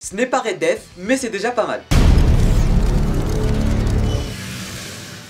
Ce n'est pas Red Death, mais c'est déjà pas mal.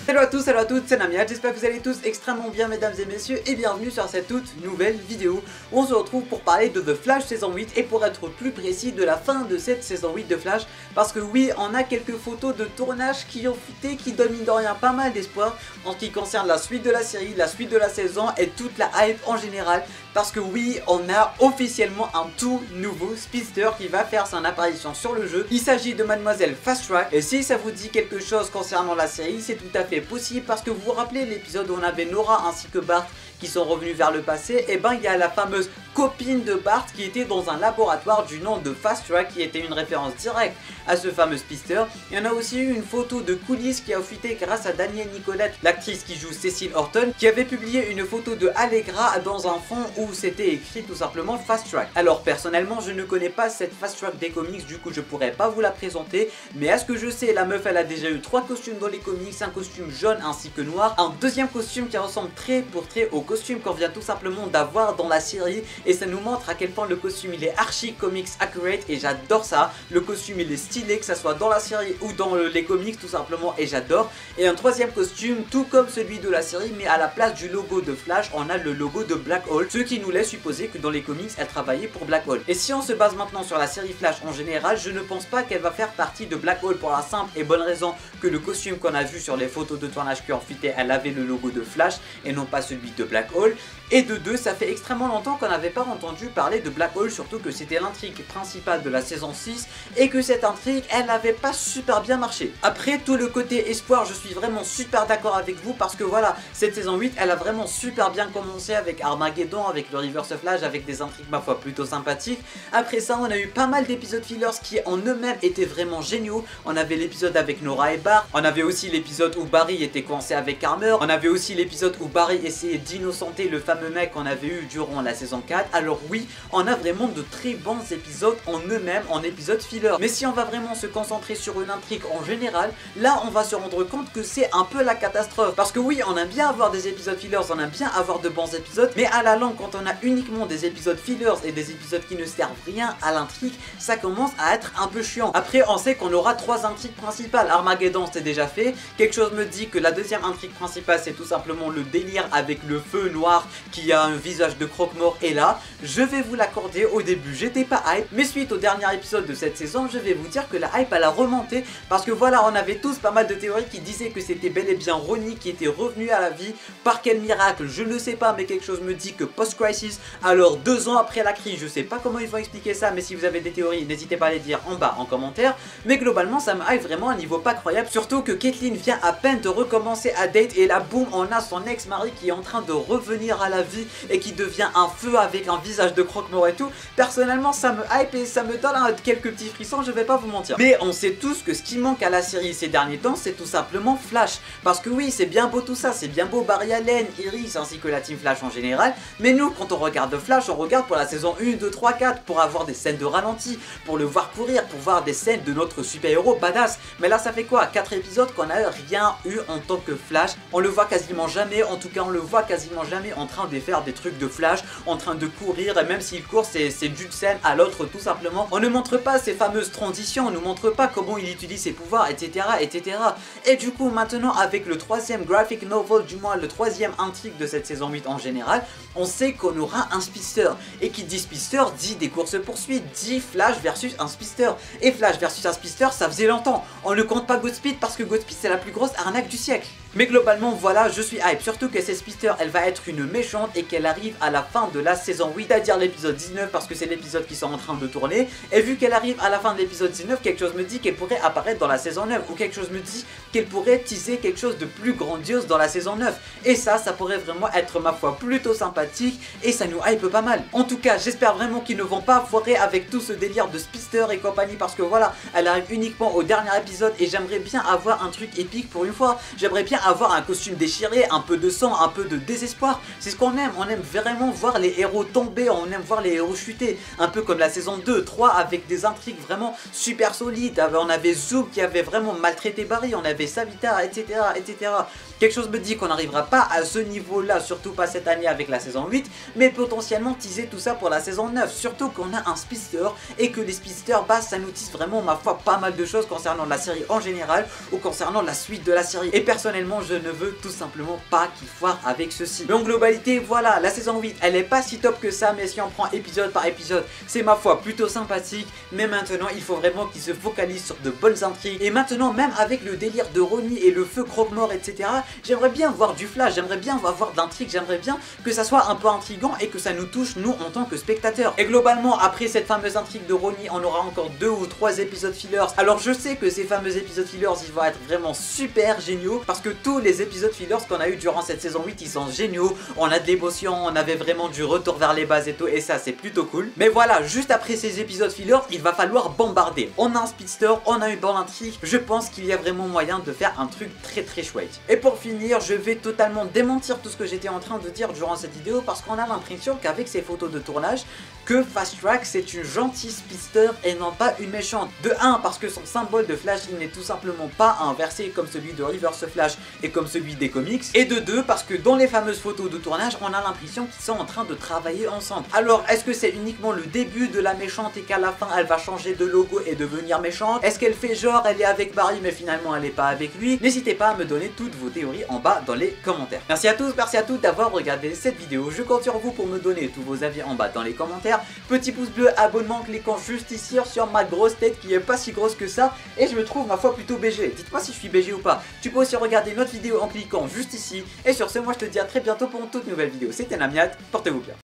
Salut à tous, salut à toutes, c'est Namia, j'espère que vous allez tous extrêmement bien mesdames et messieurs et bienvenue sur cette toute nouvelle vidéo où on se retrouve pour parler de The Flash saison 8 et pour être plus précis de la fin de cette saison 8 de Flash parce que oui, on a quelques photos de tournage qui ont fuité, qui donnent mine de rien pas mal d'espoir en ce qui concerne la suite de la série, la suite de la saison et toute la hype en général parce que oui, on a officiellement un tout nouveau speedster qui va faire son apparition sur le jeu. Il s'agit de Mademoiselle Fast Track et si ça vous dit quelque chose concernant la série, c'est tout à fait possible parce que vous vous rappelez l'épisode où on avait Nora ainsi que Bart qui sont revenus vers le passé, et ben il y a la fameuse copine de Bart qui était dans un laboratoire du nom de Fast Track qui était une référence directe à ce fameux speedster. Il y en a aussi eu une photo de coulisses qui a fuité grâce à Danielle Nicolette, l'actrice qui joue Cecil Horton, qui avait publié une photo de Allegra dans un fond où c'était écrit tout simplement Fast Track. Alors personnellement je ne connais pas cette Fast Track des comics, du coup je pourrais pas vous la présenter, mais à ce que je sais la meuf elle a déjà eu 3 costumes dans les comics, un costume jaune ainsi que noir, un deuxième costume qui ressemble trait pour trait au costume qu'on vient tout simplement d'avoir dans la série, et ça nous montre à quel point le costume il est archi comics accurate et j'adore ça. Le costume il est stylé, que ça soit dans la série ou dans les comics tout simplement, et j'adore. Et un troisième costume tout comme celui de la série, mais à la place du logo de Flash on a le logo de Black Hole, ce qui nous laisse supposer que dans les comics elle travaillait pour Black Hole. Et si on se base maintenant sur la série Flash en général, je ne pense pas qu'elle va faire partie de Black Hole pour la simple et bonne raison que le costume qu'on a vu sur les photos de tournage qui ont fuité, elle avait le logo de Flash et non pas celui de Black Hole. Et de deux, ça fait extrêmement longtemps qu'on n'avait pas entendu parler de Black Hole, surtout que c'était l'intrigue principale de la saison 6 et que cette intrigue, elle n'avait pas super bien marché. Après, tout le côté espoir, je suis vraiment super d'accord avec vous parce que voilà, cette saison 8, elle a vraiment super bien commencé avec Armageddon, avec le Reverse Flash, avec des intrigues ma foi plutôt sympathiques. Après ça, on a eu pas mal d'épisodes fillers qui en eux-mêmes étaient vraiment géniaux. On avait l'épisode avec Nora et Bart, on avait aussi l'épisode où Barry était coincé avec Armor, on avait aussi l'épisode où Barry essayait d'innocenter le fameux mec qu'on avait eu durant la saison 4. Alors oui, on a vraiment de très bons épisodes en eux-mêmes, en épisodes filler. Mais si on va vraiment se concentrer sur une intrigue en général, là on va se rendre compte que c'est un peu la catastrophe. Parce que oui, on aime bien avoir des épisodes fillers, on aime bien avoir de bons épisodes, mais à la longue, quand on a uniquement des épisodes fillers et des épisodes qui ne servent rien à l'intrigue, ça commence à être un peu chiant. Après, on sait qu'on aura 3 intrigues principales. Armageddon c'est déjà fait. Quelque chose me dit que la deuxième intrigue principale c'est tout simplement le délire avec le feu noir qui a un visage de croque-mort, et là je vais vous l'accorder, au début j'étais pas hype, mais suite au dernier épisode de cette saison je vais vous dire que la hype elle a remonté parce que voilà, on avait tous pas mal de théories qui disaient que c'était bel et bien Ronnie qui était revenu à la vie. Par quel miracle je ne sais pas, mais quelque chose me dit que post-crisis, alors 2 ans après la crise, je sais pas comment ils vont expliquer ça, mais si vous avez des théories n'hésitez pas à les dire en bas en commentaire. Mais globalement ça me hype vraiment à un niveau pas croyable, surtout que Caitlyn vient à peine de recommencer à date et là boum, on a son ex-mari qui est en train de revenir à la vie et qui devient un feu avec un visage de croque-mort et tout. Personnellement ça me hype et ça me donne quelques petits frissons, je vais pas vous mentir. Mais on sait tous que ce qui manque à la série ces derniers temps c'est tout simplement Flash. Parce que oui, c'est bien beau tout ça, c'est bien beau Barry Allen, Iris ainsi que la team Flash en général, mais nous quand on regarde Flash, on regarde pour la saison 1, 2, 3, 4 pour avoir des scènes de ralenti, pour le voir courir, pour voir des scènes de notre super-héros badass. Mais là ça fait quoi, 4 épisodes qu'on a rien eu en tant que Flash. On le voit quasiment jamais, en tout cas on le voit quasiment jamais en train de faire des trucs de Flash, en train de courir, et même s'il court c'est d'une scène à l'autre tout simplement. On ne montre pas ces fameuses transitions, on ne montre pas comment il utilise ses pouvoirs, etc, etc. Et du coup maintenant avec le 3e graphic novel, du moins le 3e intrigue de cette saison 8 en général, on sait qu'on aura un speedster, et qui dit speedster dit des courses poursuites, dit Flash versus un speedster, et Flash versus un speedster ça faisait longtemps. On ne compte pas Godspeed parce que Godspeed c'est la plus grosse arnaque du siècle. Mais globalement voilà, je suis hype, surtout que cette speedster elle va être une méchante et qu'elle arrive à la fin de la saison 8, c'est-à-dire l'épisode 19 parce que c'est l'épisode qui sont en train de tourner, et vu qu'elle arrive à la fin de l'épisode 19, quelque chose me dit qu'elle pourrait apparaître dans la saison 9, ou quelque chose me dit qu'elle pourrait teaser quelque chose de plus grandiose dans la saison 9, et ça pourrait vraiment être ma foi plutôt sympathique et ça nous hype pas mal. En tout cas j'espère vraiment qu'ils ne vont pas foirer avec tout ce délire de speedster et compagnie parce que voilà, elle arrive uniquement au dernier épisode et j'aimerais bien avoir un truc épique pour une fois. J'aimerais bien avoir un costume déchiré, un peu de sang, un peu de désespoir. C'est ce qu'on aime, on aime vraiment voir les héros tomber, on aime voir les héros chuter, un peu comme la saison 2, 3 avec des intrigues vraiment super solides. On avait Zoom qui avait vraiment maltraité Barry, on avait Savitar, etc, etc. Quelque chose me dit qu'on n'arrivera pas à ce niveau-là, surtout pas cette année avec la saison 8, mais potentiellement teaser tout ça pour la saison 9, surtout qu'on a un speedster et que les speedsters, bah ça nous tease vraiment ma foi pas mal de choses concernant la série en général ou concernant la suite de la série. Et personnellement je ne veux tout simplement pas qu'ils foirent avec ceci. Mais en globalité voilà, la saison 8 elle est pas si top que ça, mais si on prend épisode par épisode c'est ma foi plutôt sympathique. Mais maintenant il faut vraiment qu'ils se focalisent sur de bonnes intrigues. Et maintenant même avec le délire de Ronnie et le feu croque-mort etc, j'aimerais bien voir du flash, j'aimerais bien avoir d'intrigue, j'aimerais bien que ça soit un peu intriguant et que ça nous touche nous en tant que spectateurs. Et globalement après cette fameuse intrigue de Ronnie on aura encore 2 ou 3 épisodes fillers. Alors je sais que ces fameux épisodes fillers ils vont être vraiment super géniaux parce que tous les épisodes fillers qu'on a eu durant cette saison 8 ils sont géniaux. On a de l'émotion, on avait vraiment du retour vers les bases et tout, et ça c'est plutôt cool. Mais voilà, juste après ces épisodes fillers il va falloir bombarder. On a un speedster, on a une bonne intrigue, je pense qu'il y a vraiment moyen de faire un truc très chouette. Et pour finir je vais totalement démentir tout ce que j'étais en train de dire durant cette vidéo parce qu'on a l'impression qu'avec ces photos de tournage que Fast Track c'est une gentille speedster et non pas une méchante. De 1 parce que son symbole de Flash il n'est tout simplement pas inversé comme celui de Reverse Flash et comme celui des comics. Et de 2 parce que dans les fameuses photos de tournage on a l'impression qu'ils sont en train de travailler ensemble. Alors est-ce que c'est uniquement le début de la méchante et qu'à la fin elle va changer de logo et devenir méchante? Est-ce qu'elle fait genre elle est avec Barry mais finalement elle est pas avec lui? N'hésitez pas à me donner toutes vos théories en bas dans les commentaires. Merci à tous, merci à toutes d'avoir regardé cette vidéo. Je compte sur vous pour me donner tous vos avis en bas dans les commentaires. Petit pouce bleu, abonnement, cliquant juste ici sur ma grosse tête qui est pas si grosse que ça et je me trouve ma foi plutôt BG. Dites-moi si je suis BG ou pas. Tu peux aussi regarder notre vidéo en cliquant juste ici. Et sur ce, moi je te dis à très bientôt pour une toute nouvelle vidéo. C'était Namiat, portez-vous bien.